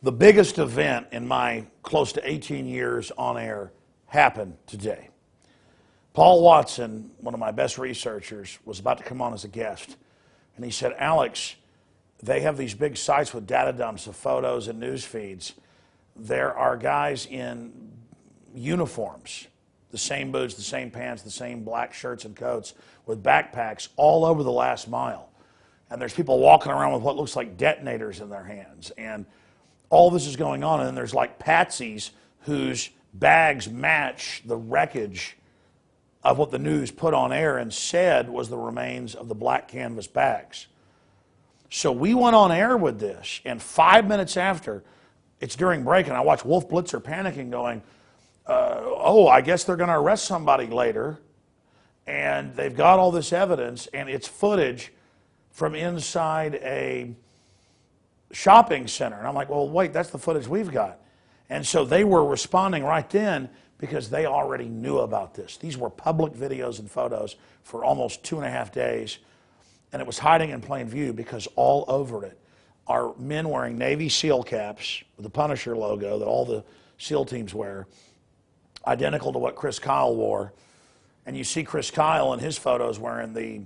The biggest event in my close to 18 years on air happened today. Paul Watson, one of my best researchers, was about to come on as a guest. And he said, Alex, they have these big sites with data dumps of photos and news feeds. There are guys in uniforms, the same boots, the same pants, the same black shirts and coats, with backpacks all over the last mile. And there's people walking around with what looks like detonators in their hands. And all this is going on, and then there's like patsies whose bags match the wreckage of what the news put on air and said was the remains of the black canvas bags. So we went on air with this, and 5 minutes after, it's during break, and I watch Wolf Blitzer panicking, going, I guess they're going to arrest somebody later, and they've got all this evidence, and it's footage from inside a shopping center. And I'm like, well, wait, that's the footage we've got. And so they were responding right then because they already knew about this. These were public videos and photos for almost 2.5 days, and it was hiding in plain view because all over it are men wearing Navy SEAL caps with the Punisher logo that all the SEAL teams wear, identical to what Chris Kyle wore. And you see Chris Kyle in his photos wearing the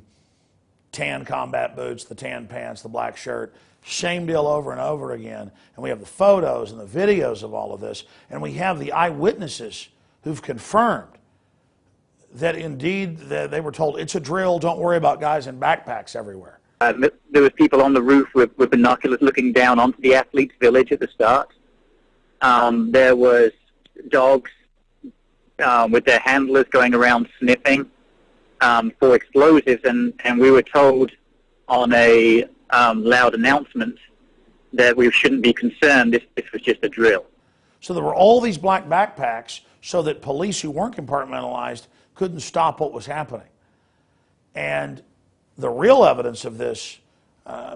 tan combat boots, the tan pants, the black shirt. Same deal over and over again. And we have the photos and the videos of all of this. And we have the eyewitnesses who've confirmed that indeed they were told, it's a drill, don't worry about guys in backpacks everywhere. There was people on the roof with binoculars looking down onto the athletes' village at the start. There was dogs with their handlers going around sniffing for explosives, and we were told on a loud announcement that we shouldn't be concerned, this was just a drill. So there were all these black backpacks so that police who weren't compartmentalized couldn't stop what was happening. And the real evidence of this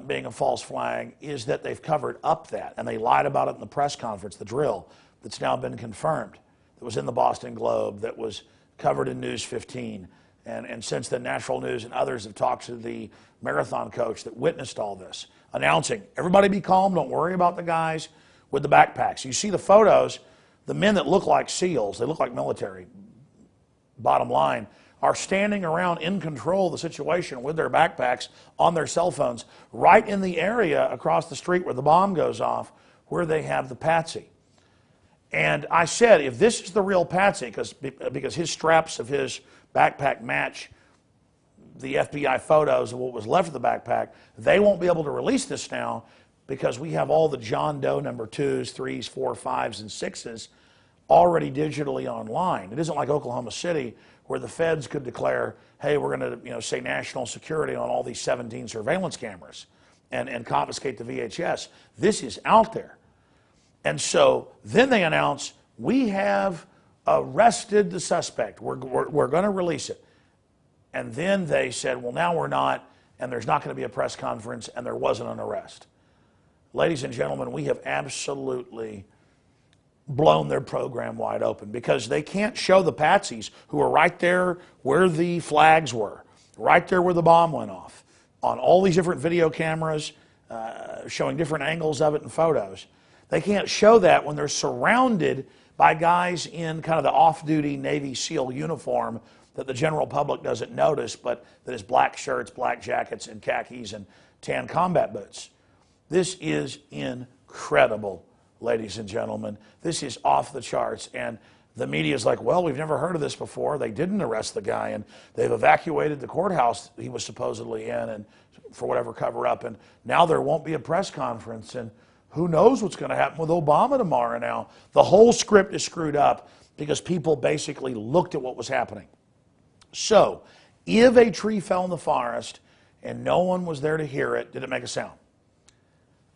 being a false flag is that they've covered up that, and they lied about it in the press conference, the drill that's now been confirmed, that was in the Boston Globe, that was covered in News 15. And since then, National News and others have talked to the marathon coach that witnessed all this, announcing, everybody be calm, don't worry about the guys with the backpacks. You see the photos, the men that look like SEALs, they look like military, bottom line, are standing around in control of the situation with their backpacks on their cell phones, right in the area across the street where the bomb goes off, where they have the patsy. And I said, if this is the real patsy, because his straps of his backpack match the FBI photos of what was left of the backpack, they won't be able to release this now because we have all the John Doe number 2s, 3s, 4, 5s, and 6s already digitally online. It isn't like Oklahoma City where the feds could declare, hey, we're going to say national security on all these 17 surveillance cameras and confiscate the VHS. This is out there. And so then they announce, we have arrested the suspect. We're going to release it. And then they said, well, now we're not, and there's not going to be a press conference, and there wasn't an arrest. Ladies and gentlemen, we have absolutely blown their program wide open because they can't show the patsies who are right there where the flags were, right there where the bomb went off, on all these different video cameras, showing different angles of it and photos. They can't show that when they're surrounded by guys in kind of the off-duty Navy SEAL uniform that the general public doesn't notice, but that is black shirts, black jackets, and khakis and tan combat boots. This is incredible, ladies and gentlemen. This is off the charts, and the media is like, well, we've never heard of this before. They didn't arrest the guy, and they've evacuated the courthouse he was supposedly in and for whatever cover-up, and now there won't be a press conference, and who knows what's going to happen with Obama tomorrow now. The whole script is screwed up because people basically looked at what was happening. So, if a tree fell in the forest and no one was there to hear it, did it make a sound?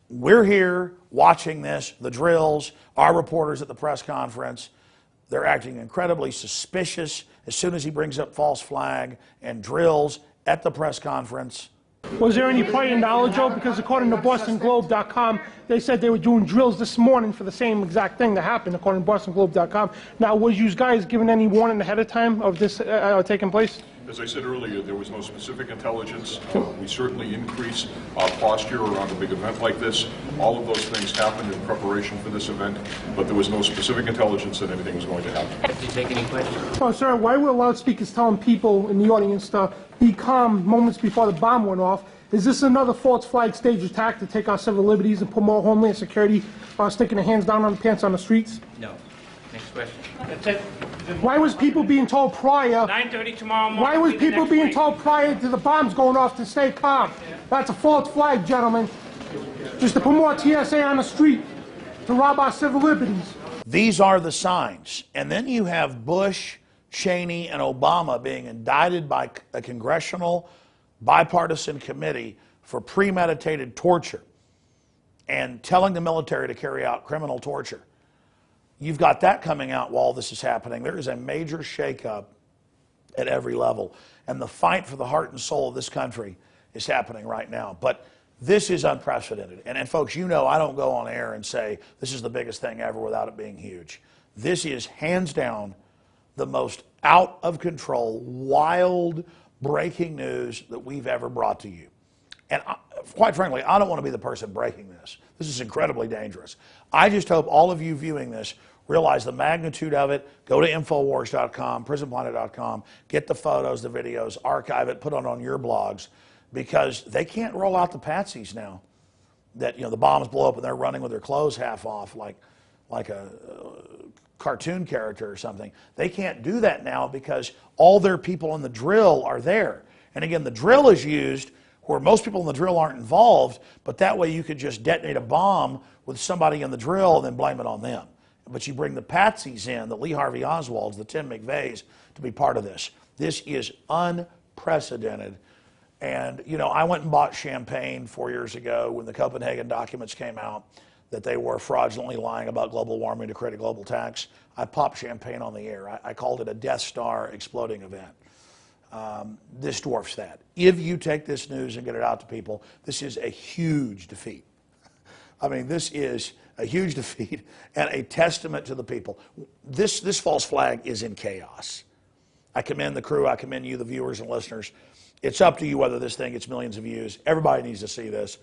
We're here watching this, the drills, our reporters at the press conference. They're acting incredibly suspicious as soon as he brings up false flag and drills at the press conference. Was there any prior knowledge, Joe? Because according to BostonGlobe.com, they said they were doing drills this morning for the same exact thing that happened, according to BostonGlobe.com. Now, was you guys given any warning ahead of time of this taking place? As I said earlier, there was no specific intelligence. We certainly increase our posture around a big event like this. All of those things happened in preparation for this event, but there was no specific intelligence that anything was going to happen. Do you take any questions? Oh, sir, why were loudspeakers telling people in the audience to be calm moments before the bomb went off? Is this another false flag stage attack to take our civil liberties and put more Homeland Security sticking their hands down on the pants on the streets? No. Next question. That's it. Why was people being told prior? 9:30 tomorrow morning. Why was will be the people next being brief. told prior to the bombs going off to stay calm? That's a false flag, gentlemen. Just to put more TSA on the street to rob our civil liberties. These are the signs. And then you have Bush, Cheney, and Obama being indicted by a congressional bipartisan committee for premeditated torture and telling the military to carry out criminal torture. You've got that coming out while this is happening. There is a major shakeup at every level. And the fight for the heart and soul of this country is happening right now. But this is unprecedented. And folks, you know I don't go on air and say this is the biggest thing ever without it being huge. This is hands down the most out of control, wild, breaking news that we've ever brought to you. And quite frankly, I don't want to be the person breaking this. This is incredibly dangerous. I just hope all of you viewing this realize the magnitude of it. Go to Infowars.com, PrisonPlanet.com, get the photos, the videos, archive it, put it on your blogs, because they can't roll out the patsies now that, you know, the bombs blow up and they're running with their clothes half off like a cartoon character or something. They can't do that now because all their people in the drill are there. And again, the drill is used where most people in the drill aren't involved, but that way you could just detonate a bomb with somebody in the drill and then blame it on them. But you bring the patsies in, the Lee Harvey Oswalds, the Tim McVeighs, to be part of this. This is unprecedented. And, you know, I went and bought champagne 4 years ago when the Copenhagen documents came out that they were fraudulently lying about global warming to create a global tax. I popped champagne on the air. I called it a Death Star exploding event. This dwarfs that. If you take this news and get it out to people, this is a huge defeat. I mean, this is a huge defeat and a testament to the people. This false flag is in chaos. I commend the crew. I commend you, the viewers and listeners. It's up to you whether this thing gets millions of views. Everybody needs to see this.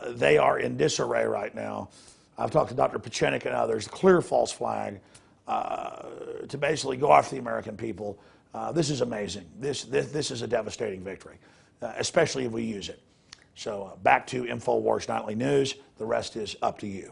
They are in disarray right now. I've talked to Dr. Pachenik and others. Clear false flag to basically go after the American people. This is amazing. This is a devastating victory, especially if we use it. So back to InfoWars Nightly News. The rest is up to you.